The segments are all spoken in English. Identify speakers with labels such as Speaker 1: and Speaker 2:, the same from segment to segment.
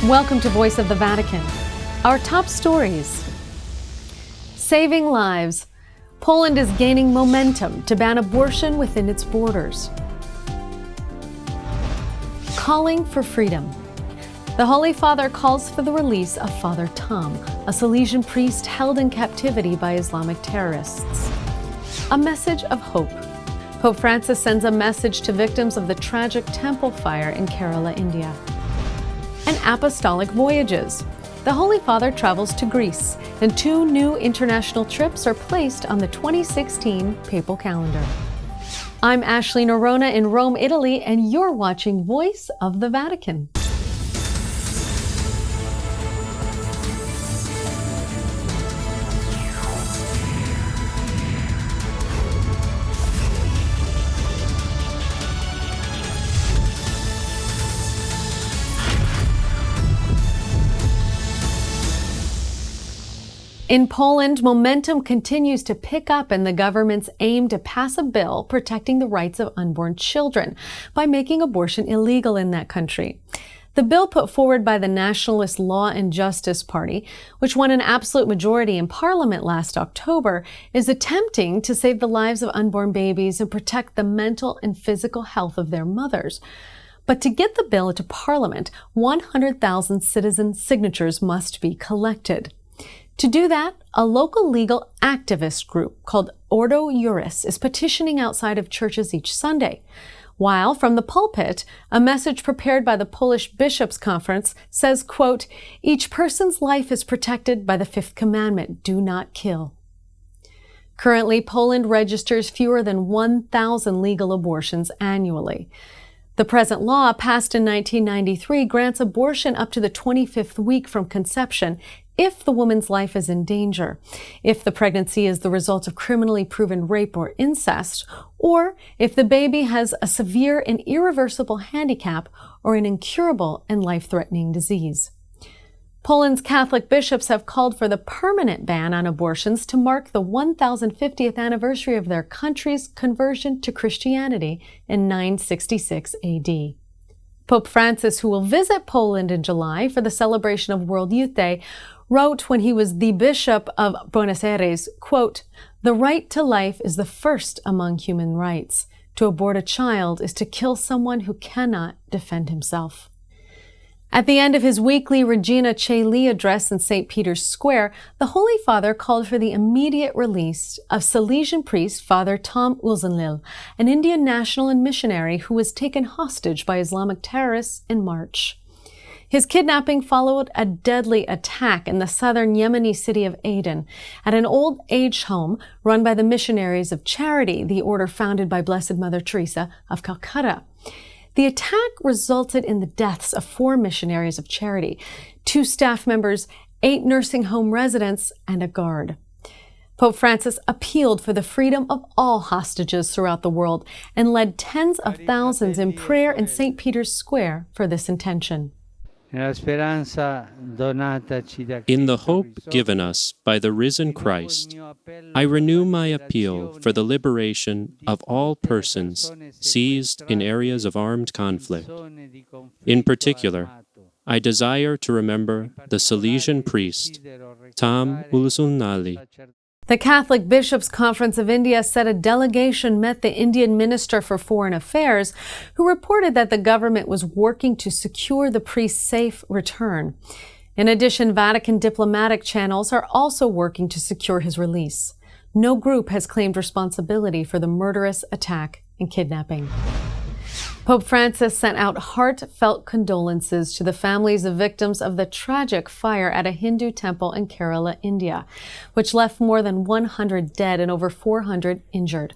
Speaker 1: Welcome to Voice of the Vatican. Our top stories. Saving lives. Poland is gaining momentum to ban abortion within its borders. Calling for freedom. The Holy Father calls for the release of Father Tom, a Salesian priest held in captivity by Islamic terrorists. A message of hope. Pope Francis sends a message to victims of the tragic temple fire in Kerala, India. And apostolic voyages. The Holy Father travels to Greece, and 2 new international trips are placed on the 2016 papal calendar. I'm Ashley Norona in Rome, Italy, and you're watching Voice of the Vatican. In Poland, momentum continues to pick up in the government's aim to pass a bill protecting the rights of unborn children by making abortion illegal in that country. The bill put forward by the Nationalist Law and Justice Party, which won an absolute majority in Parliament last October, is attempting to save the lives of unborn babies and protect the mental and physical health of their mothers. But to get the bill into Parliament, 100,000 citizen signatures must be collected. To do that, a local legal activist group called Ordo Juris is petitioning outside of churches each Sunday, while from the pulpit, a message prepared by the Polish Bishops' Conference says, quote, "Each person's life is protected by the 5th commandment, do not kill." Currently, Poland registers fewer than 1,000 legal abortions annually. The present law, passed in 1993, grants abortion up to the 25th week from conception if the woman's life is in danger, if the pregnancy is the result of criminally proven rape or incest, or if the baby has a severe and irreversible handicap or an incurable and life-threatening disease. Poland's Catholic bishops have called for the permanent ban on abortions to mark the 1050th anniversary of their country's conversion to Christianity in 966 AD. Pope Francis, who will visit Poland in July for the celebration of World Youth Day, wrote when he was the Bishop of Buenos Aires, quote, "The right to life is the first among human rights. To abort a child is to kill someone who cannot defend himself." At the end of his weekly Regina Caeli address in St. Peter's Square, the Holy Father called for the immediate release of Salesian priest Father Tom Uzunlil, an Indian national and missionary who was taken hostage by Islamic terrorists in March. His kidnapping followed a deadly attack in the southern Yemeni city of Aden at an old age home run by the Missionaries of Charity, the order founded by Blessed Mother Teresa of Calcutta. The attack resulted in the deaths of 4 missionaries of charity, 2 staff members, 8 nursing home residents, and a guard. Pope Francis appealed for the freedom of all hostages throughout the world and led tens of thousands in prayer in St. Peter's Square for this intention.
Speaker 2: In the hope given us by the risen Christ, I renew my appeal for the liberation of all persons seized in areas of armed conflict. In particular, I desire to remember the Salesian priest, Tom Uzunlil.
Speaker 1: The Catholic Bishops' Conference of India said a delegation met the Indian Minister for Foreign Affairs, who reported that the government was working to secure the priest's safe return. In addition, Vatican diplomatic channels are also working to secure his release. No group has claimed responsibility for the murderous attack and kidnapping. Pope Francis sent out heartfelt condolences to the families of victims of the tragic fire at a Hindu temple in Kerala, India, which left more than 100 dead and over 400 injured.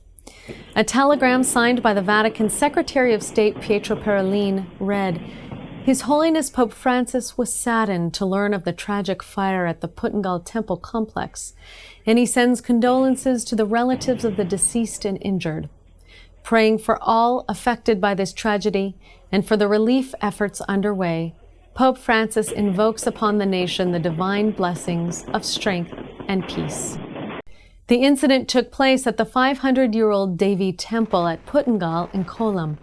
Speaker 1: A telegram signed by the Vatican Secretary of State Pietro Parolin read, "His Holiness Pope Francis was saddened to learn of the tragic fire at the Pontifical temple complex, and he sends condolences to the relatives of the deceased and injured. Praying for all affected by this tragedy and for the relief efforts underway, Pope Francis invokes upon the nation the divine blessings of strength and peace." The incident took place at the 500-year-old Devi Temple at Pontifical in Kollam,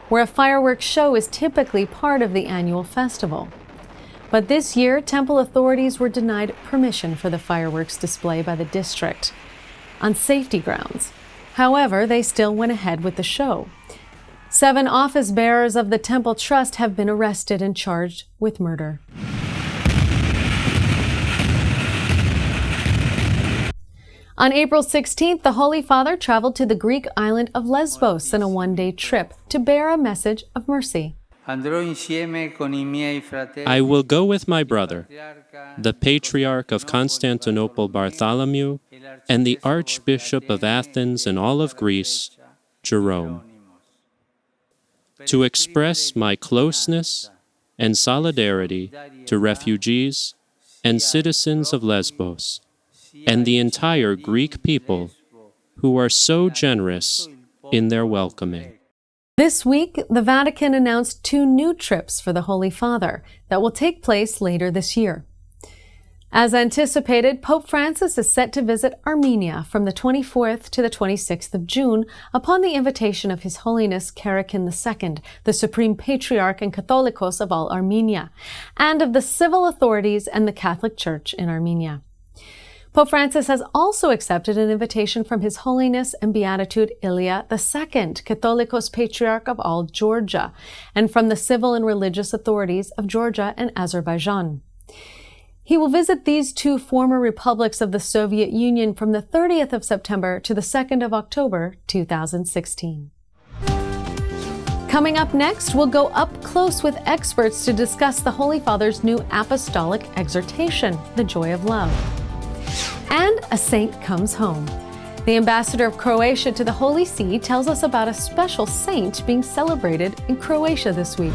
Speaker 1: where a fireworks show is typically part of the annual festival. But this year, temple authorities were denied permission for the fireworks display by the district on safety grounds. However, they still went ahead with the show. 7 office bearers of the Temple Trust have been arrested and charged with murder. On April 16th, the Holy Father traveled to the Greek island of Lesbos in a one-day trip to bear a message of mercy.
Speaker 2: I will go with my brother, the Patriarch of Constantinople Bartholomew, and the Archbishop of Athens and all of Greece, Jerome, to express my closeness and solidarity to refugees and citizens of Lesbos and the entire Greek people who are so generous in their welcoming.
Speaker 1: This week, the Vatican announced 2 new trips for the Holy Father that will take place later this year. As anticipated, Pope Francis is set to visit Armenia from the 24th to the 26th of June upon the invitation of His Holiness Karakin II, the Supreme Patriarch and Catholicos of all Armenia, and of the civil authorities and the Catholic Church in Armenia. Pope Francis has also accepted an invitation from His Holiness and Beatitude Ilya II, Catholicos Patriarch of all Georgia, and from the civil and religious authorities of Georgia and Azerbaijan. He will visit these 2 former republics of the Soviet Union from the 30th of September to the 2nd of October, 2016. Coming up next, we'll go up close with experts to discuss the Holy Father's new apostolic exhortation, The Joy of Love. And a saint comes home. The ambassador of Croatia to the Holy See tells us about a special saint being celebrated in Croatia this week.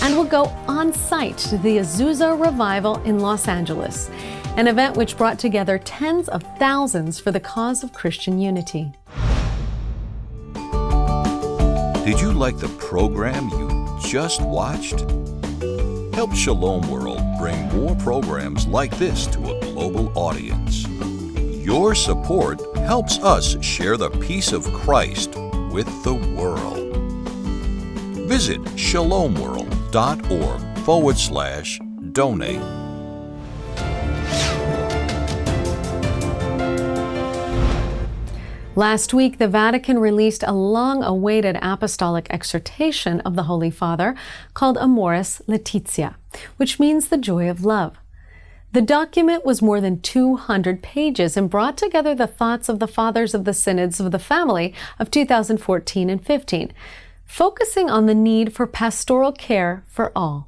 Speaker 1: And we'll go on site to the Azusa Revival in Los Angeles, an event which brought together tens of thousands for the cause of Christian unity.
Speaker 3: Did you like the program you just watched? Help Shalom World bring more programs like this to a global audience. Your support helps us share the peace of Christ with the world. Visit shalomworld.org/donate.
Speaker 1: Last week, the Vatican released a long-awaited apostolic exhortation of the Holy Father called Amoris Laetitia, which means the joy of love. The document was more than 200 pages and brought together the thoughts of the fathers of the synods of the family of 2014 and 15, focusing on the need for pastoral care for all.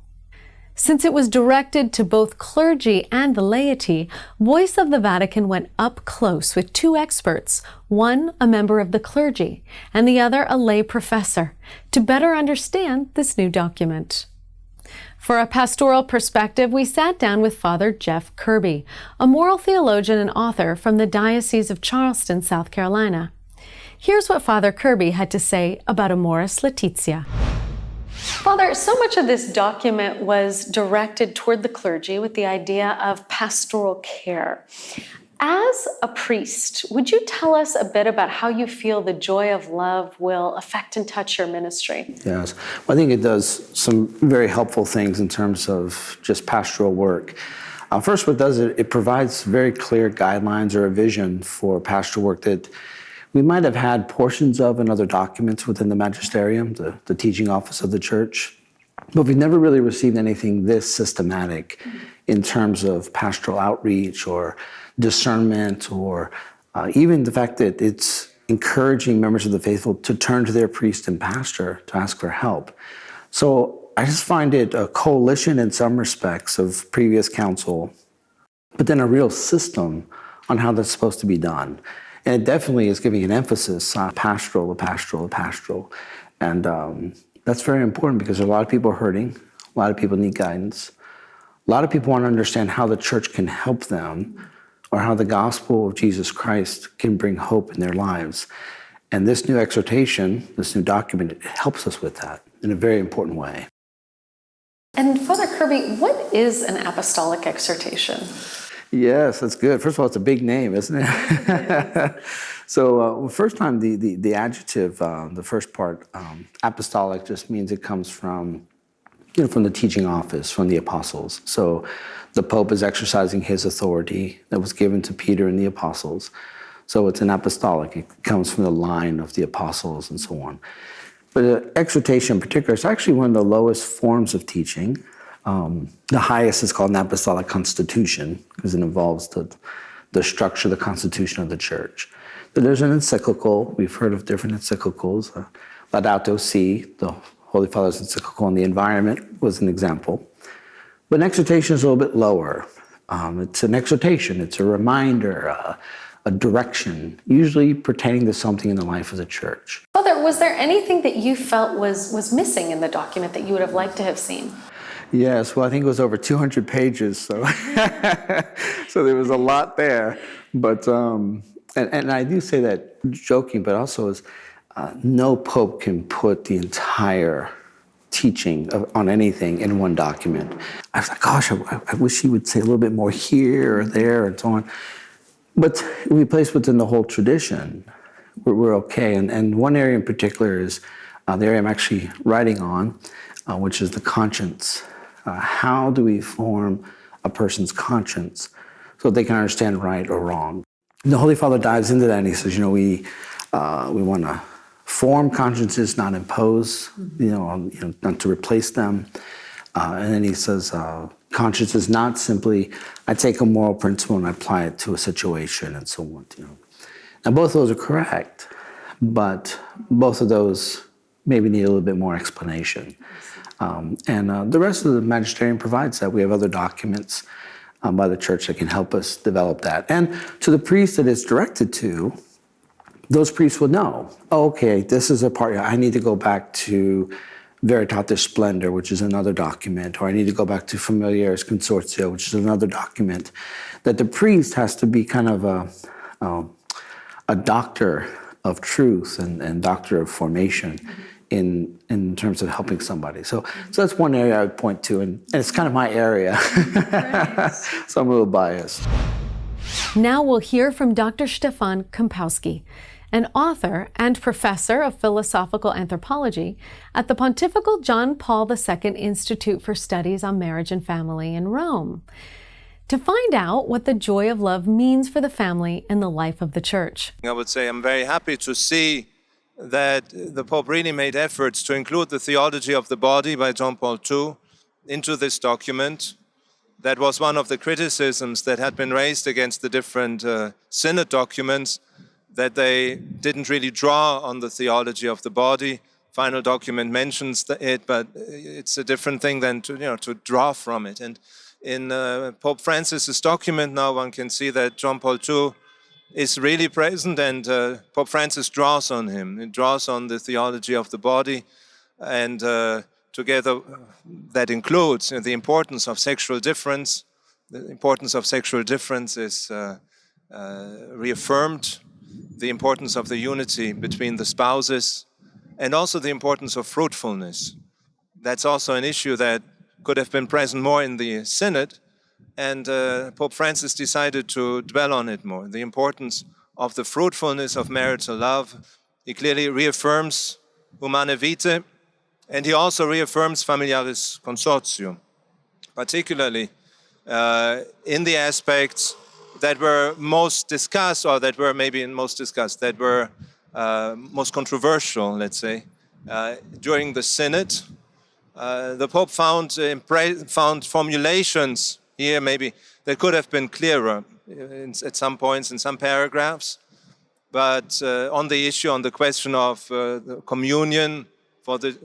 Speaker 1: Since it was directed to both clergy and the laity, Voice of the Vatican went up close with 2 experts, one a member of the clergy and the other a lay professor, to better understand this new document. For a pastoral perspective, we sat down with Father Jeff Kirby, a moral theologian and author from the Diocese of Charleston, South Carolina. Here's what Father Kirby had to say about Amoris Laetitia. Father, so much of this document was directed toward the clergy with the idea of pastoral care. As a priest, would you tell us a bit about how you feel the joy of love will affect and touch your ministry?
Speaker 4: Yes, well, I think it does some very helpful things in terms of just pastoral work. First, what it does, it provides very clear guidelines or a vision for pastoral work that we might have had portions of in other documents within the magisterium, the teaching office of the church, but we've never really received anything this systematic in terms of pastoral outreach or discernment, or even the fact that it's encouraging members of the faithful to turn to their priest and pastor to ask for help. So I just find it a coalition in some respects of previous counsel, but then a real system on how that's supposed to be done. And it definitely is giving an emphasis on pastoral. And that's very important because a lot of people are hurting. A lot of people need guidance. A lot of people want to understand how the church can help them, or how the gospel of Jesus Christ can bring hope in their lives. And this new exhortation, this new document, it helps us with that in a very important way.
Speaker 1: And Father Kirby, what is an apostolic exhortation?
Speaker 4: Yes, that's good. First of all, it's a big name, isn't it? So first time, the adjective, the first part, apostolic, just means it comes from from the teaching office, from the apostles. So the Pope is exercising his authority that was given to Peter and the apostles. So it's an apostolic. It comes from the line of the apostles and so on. But exhortation in particular is actually one of the lowest forms of teaching. The highest is called an apostolic constitution because it involves the structure, the constitution of the church. But there's an encyclical. We've heard of different encyclicals. Laudato Si, the Holy Father's encyclical on the environment, was an example. But an exhortation is a little bit lower. It's an exhortation. It's a reminder, a direction, usually pertaining to something in the life of the church.
Speaker 1: Father, was there anything that you felt was missing in the document that you would have liked to have seen?
Speaker 4: Yes, well, I think it was over 200 pages, so so there was a lot there. But and I do say that joking, but also is no pope can put the entire teaching on anything in one document. I was like, gosh, I wish he would say a little bit more here or there and so on. But if we place within the whole tradition, we're okay. And one area in particular is the area I'm actually writing on, which is the conscience. How do we form a person's conscience so they can understand right or wrong? And the Holy Father dives into that and he says, we want to form consciences, not impose, not to replace them. And then he says, conscience is not simply, I take a moral principle and I apply it to a situation and so on. Now, both of those are correct, but both of those maybe need a little bit more explanation. And the rest of the magisterium provides that. We have other documents by the church that can help us develop that. And to the priest that it's directed to, those priests will know, okay, this is a part, I need to go back to Veritatis Splendor, which is another document, or I need to go back to Familiaris Consortio, which is another document, that the priest has to be kind of a doctor of truth and doctor of formation in terms of helping somebody. So that's one area I would point to, and it's kind of my area, so I'm a little biased.
Speaker 1: Now we'll hear from Dr. Stephan Kampowski, an author and professor of philosophical anthropology at the Pontifical John Paul II Institute for Studies on Marriage and Family in Rome, to find out what the joy of love means for the family in the life of the Church.
Speaker 5: I would say I'm very happy to see that the Pope really made efforts to include the theology of the body by John Paul II into this document. That was one of the criticisms that had been raised against the different synod documents, that they didn't really draw on the theology of the body. Final document mentions it, but it's a different thing than to draw from it. And in Pope Francis's document now, one can see that John Paul II is really present, and Pope Francis draws on him. He draws on the theology of the body, and together that includes the importance of sexual difference. The importance of sexual difference is reaffirmed, the importance of the unity between the spouses, and also the importance of fruitfulness. That's also an issue that could have been present more in the Synod, and Pope Francis decided to dwell on it more, the importance of the fruitfulness of marital love. He clearly reaffirms Humanae Vitae, and he also reaffirms Familiaris Consortio, particularly in the aspects that were most discussed, or that were maybe most discussed, that were most controversial, let's say, during the Synod. The Pope found formulations here maybe that could have been clearer at some points in some paragraphs, but on the question of the communion for the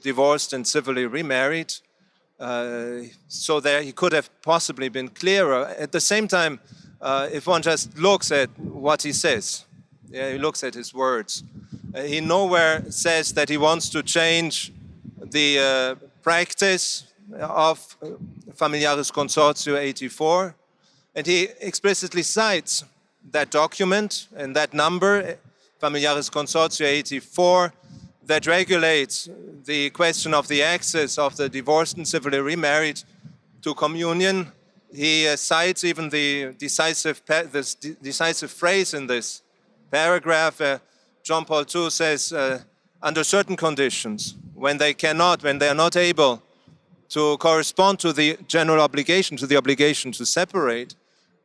Speaker 5: divorced and civilly remarried, so there he could have possibly been clearer. At the same time, if one just looks at what he says, he looks at his words, he nowhere says that he wants to change the practice of Familiaris Consortio 84, and he explicitly cites that document and that number, Familiaris Consortio 84, that regulates the question of the access of the divorced and civilly remarried to communion. He cites even the decisive phrase in this paragraph. John Paul II says, under certain conditions, when they are not able to correspond to the general obligation, to the obligation to separate,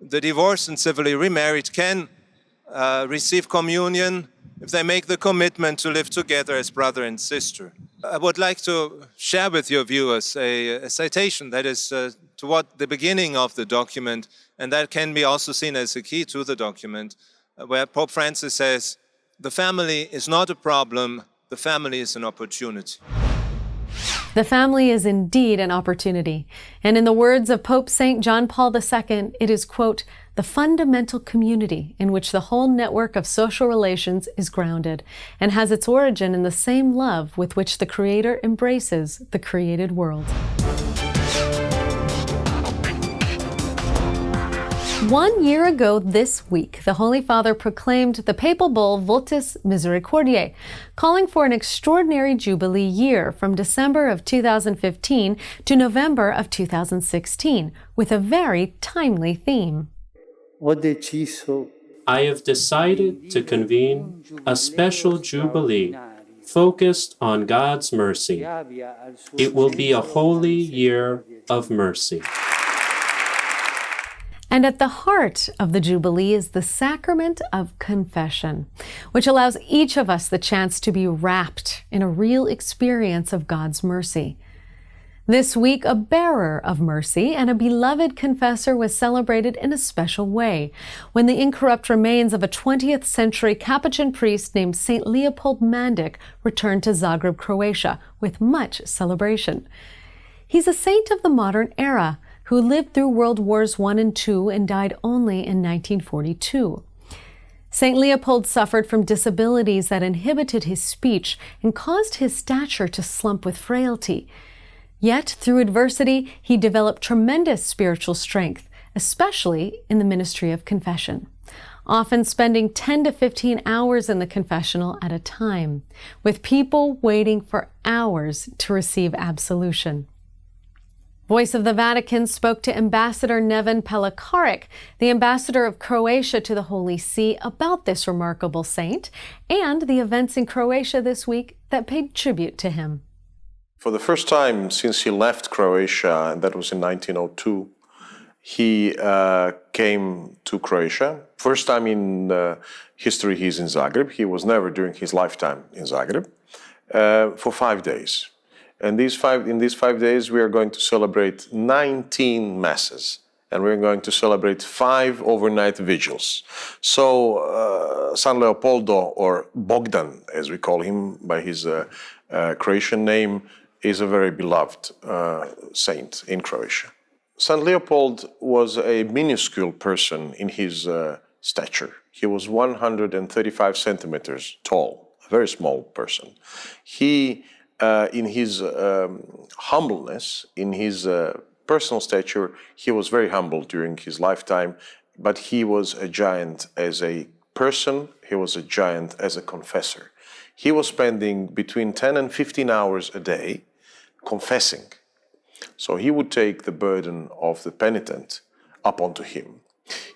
Speaker 5: the divorced and civilly remarried can receive communion if they make the commitment to live together as brother and sister. I would like to share with your viewers a citation that is toward the beginning of the document, and that can be also seen as a key to the document, where Pope Francis says, "The family is not a problem, the family is an opportunity."
Speaker 1: The family is indeed an opportunity. And in the words of Pope St. John Paul II, it is, quote, "the fundamental community in which the whole network of social relations is grounded and has its origin in the same love with which the Creator embraces the created world." 1 year ago this week, the Holy Father proclaimed the papal bull Votus Misericordiae, calling for an extraordinary Jubilee year from December of 2015 to November of 2016, with a very timely theme.
Speaker 2: I have decided to convene a special Jubilee focused on God's mercy. It will be a holy year of mercy.
Speaker 1: And at the heart of the Jubilee is the sacrament of confession, which allows each of us the chance to be wrapped in a real experience of God's mercy. This week, a bearer of mercy and a beloved confessor was celebrated in a special way when the incorrupt remains of a 20th century Capuchin priest named St. Leopold Mandic returned to Zagreb, Croatia, with much celebration. He's a saint of the modern era, who lived through World Wars I and II and died only in 1942. St. Leopold suffered from disabilities that inhibited his speech and caused his stature to slump with frailty. Yet, through adversity, he developed tremendous spiritual strength, especially in the ministry of confession, often spending 10 to 15 hours in the confessional at a time, with people waiting for hours to receive absolution. Voice of the Vatican spoke to Ambassador Neven Pelakaric, the ambassador of Croatia to the Holy See, about this remarkable saint and the events in Croatia this week that paid tribute to him.
Speaker 6: For the first time since he left Croatia, and that was in 1902, he came to Croatia. First time in history he's in Zagreb. He was never during his lifetime in Zagreb, for 5 days. And in these 5 days, we are going to celebrate 19 masses, and we're going to celebrate 5 overnight vigils. So San Leopoldo, or Bogdan, as we call him by his Croatian name, is a very beloved saint in Croatia. San Leopold was a minuscule person in his stature. He was 135 centimeters tall, a very small person. He in his humbleness, in his personal stature, he was very humble during his lifetime, but he was a giant as a person, he was a giant as a confessor. He was spending between 10 and 15 hours a day confessing. So he would take the burden of the penitent up onto him.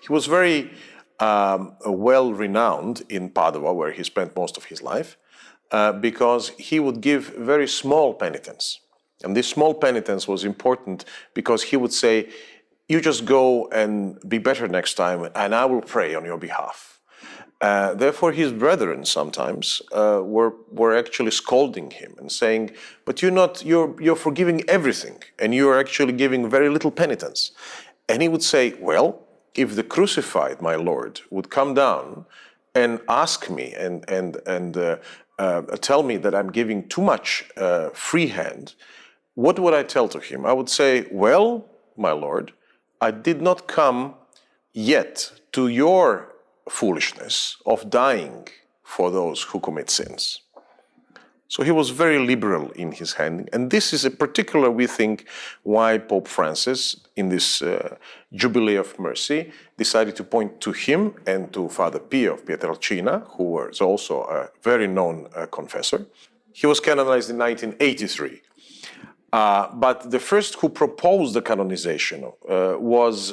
Speaker 6: He was very well-renowned in Padua, where he spent most of his life, because he would give very small penitence. And this small penitence was important because he would say, you just go and be better next time, and I will pray on your behalf. Therefore, his brethren sometimes were actually scolding him and saying, but you're forgiving everything, and you're actually giving very little penitence. And he would say, well, if the crucified, my Lord, would come down and ask me and tell me that I'm giving too much free hand, what would I tell to him? I would say, well, my Lord, I did not come yet to your foolishness of dying for those who commit sins. So he was very liberal in his handling. And this is a particular, we think, why Pope Francis, in this Jubilee of Mercy, decided to point to him and to Father Pio of Pietrelcina, who was also a very known confessor. He was canonized in 1983. But the first who proposed the canonization was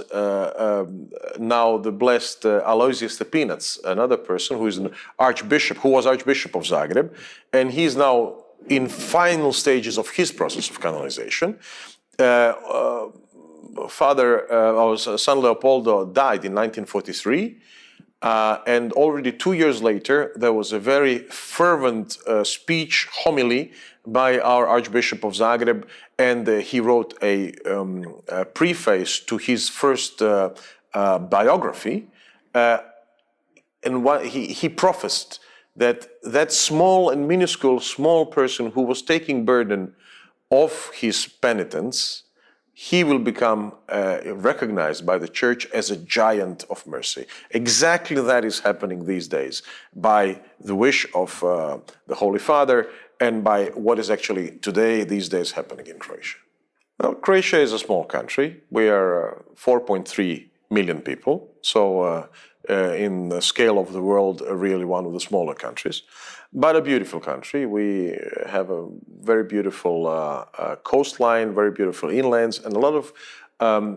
Speaker 6: now the blessed Aloysius Stepinac, another person who is an archbishop, who was Archbishop of Zagreb, and he's now in final stages of his process of canonization. our son Leopoldo died in 1943. And already 2 years later, there was a very fervent speech, homily, by our Archbishop of Zagreb, and he wrote a preface to his first biography. And he prophesied that small and minuscule, small person who was taking burden of his penitence, he will become recognized by the Church as a giant of mercy. Exactly that is happening these days by the wish of the Holy Father and by what is actually today, these days, happening in Croatia. Well, Croatia is a small country. We are 4.3 million people. So in the scale of the world, really one of the smaller countries. But a beautiful country. We have a very beautiful coastline, very beautiful inlands, and a lot of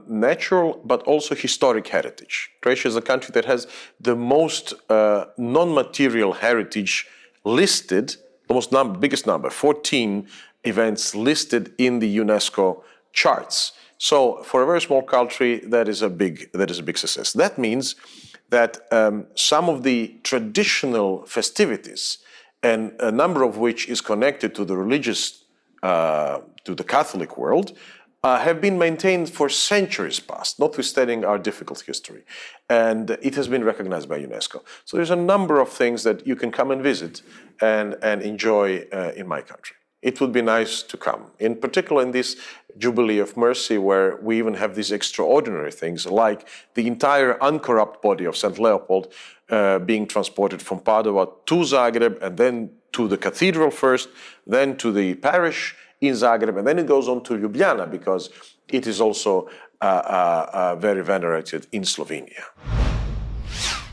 Speaker 6: natural but also historic heritage. Croatia is a country that has the most non-material heritage listed, biggest number, 14 events listed in the UNESCO charts. So for a very small country, that is a big success. That means that some of the traditional festivities, and a number of which is connected to the religious, to the Catholic world, have been maintained for centuries past, notwithstanding our difficult history. And it has been recognized by UNESCO. So there's a number of things that you can come and visit and enjoy in my country. It would be nice to come, in particular in this Jubilee of Mercy, where we even have these extraordinary things, like the entire uncorrupt body of St. Leopold being transported from Padua to Zagreb, and then to the cathedral first, then to the parish in Zagreb, and then it goes on to Ljubljana, because it is also very venerated in Slovenia.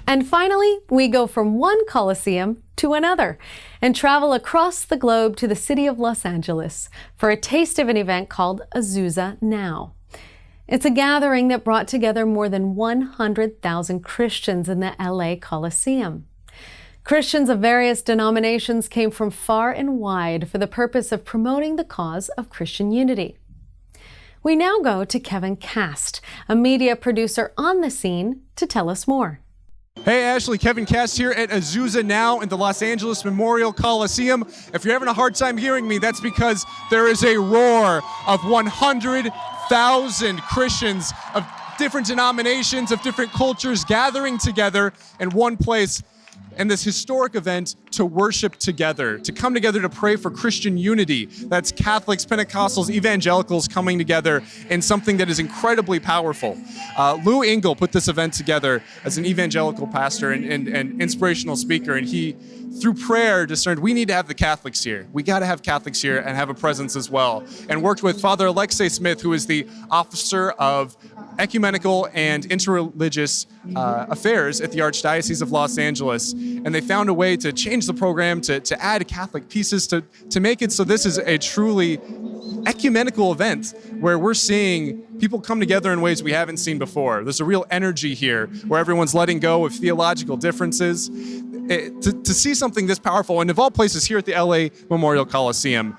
Speaker 1: And finally, we go from one Colosseum to another and travel across the globe to the city of Los Angeles for a taste of an event called Azusa Now. It's a gathering that brought together more than 100,000 Christians in the LA Coliseum. Christians of various denominations came from far and wide for the purpose of promoting the cause of Christian unity. We now go to Kevin Cast, a media producer on the scene, to tell us more.
Speaker 7: Hey Ashley, Kevin Cast here at Azusa Now in the Los Angeles Memorial Coliseum. If you're having a hard time hearing me, that's because there is a roar of 100,000 Christians of different denominations, of different cultures gathering together in one place in this historic event to worship together, to come together to pray for Christian unity. That's Catholics, Pentecostals, evangelicals coming together in something that is incredibly powerful. Lou Engle put this event together as an evangelical pastor and inspirational speaker, and he, through prayer, discerned we need to have the Catholics here. We got to have Catholics here and have a presence as well. And worked with Father Alexei Smith, who is the officer of ecumenical and interreligious affairs at the Archdiocese of Los Angeles. And they found a way to change the program, to add Catholic pieces, to make it so this is a truly ecumenical event where we're seeing people come together in ways we haven't seen before. There's a real energy here where everyone's letting go of theological differences. To see something this powerful, and of all places here at the LA Memorial Coliseum.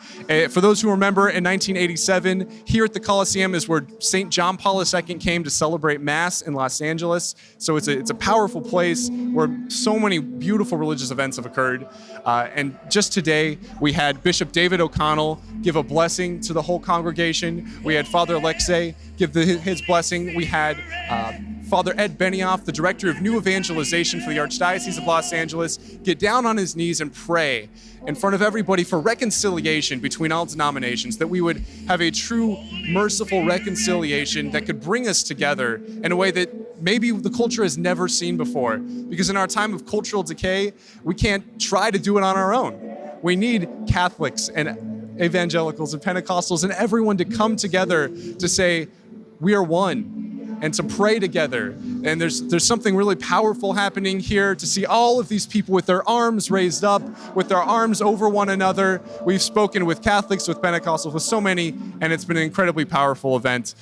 Speaker 7: For those who remember, in 1987, here at the Coliseum is where St. John Paul II came to celebrate Mass in Los Angeles. So it's a powerful place where so many beautiful religious events have occurred. And just today, we had Bishop David O'Connell give a blessing to the whole congregation. We had Father Alexei give his blessing. We had Father Ed Benioff, the Director of New Evangelization for the Archdiocese of Los Angeles, get down on his knees and pray in front of everybody for reconciliation between all denominations, that we would have a true, merciful reconciliation that could bring us together in a way that maybe the culture has never seen before. Because in our time of cultural decay, we can't try to do it on our own. We need Catholics and evangelicals and Pentecostals and everyone to come together to say, we are one, and to pray together. And there's something really powerful happening here to see all of these people with their arms raised up, with their arms over one another. We've spoken with Catholics, with Pentecostals, with so many, and it's been an incredibly powerful event.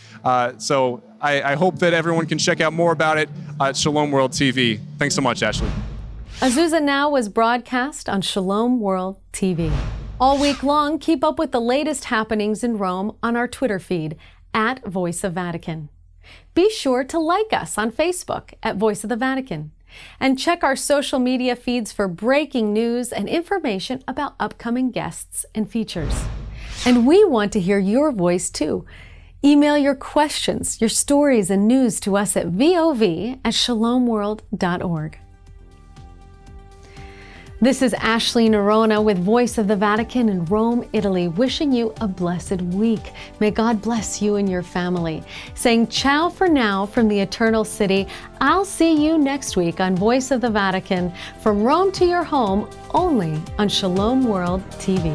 Speaker 7: So I hope that everyone can check out more about it at Shalom World TV. Thanks so much, Ashley.
Speaker 1: Azusa Now was broadcast on Shalom World TV. All week long, keep up with the latest happenings in Rome on our Twitter feed @Voice of Vatican. Be sure to like us on Facebook at Voice of the Vatican. And check our social media feeds for breaking news and information about upcoming guests and features. And we want to hear your voice too. Email your questions, your stories, and news to us at vov@shalomworld.org. This is Ashley Nerona with Voice of the Vatican in Rome, Italy, wishing you a blessed week. May God bless you and your family. Saying ciao for now from the Eternal City. I'll see you next week on Voice of the Vatican, from Rome to your home, only on Shalom World TV.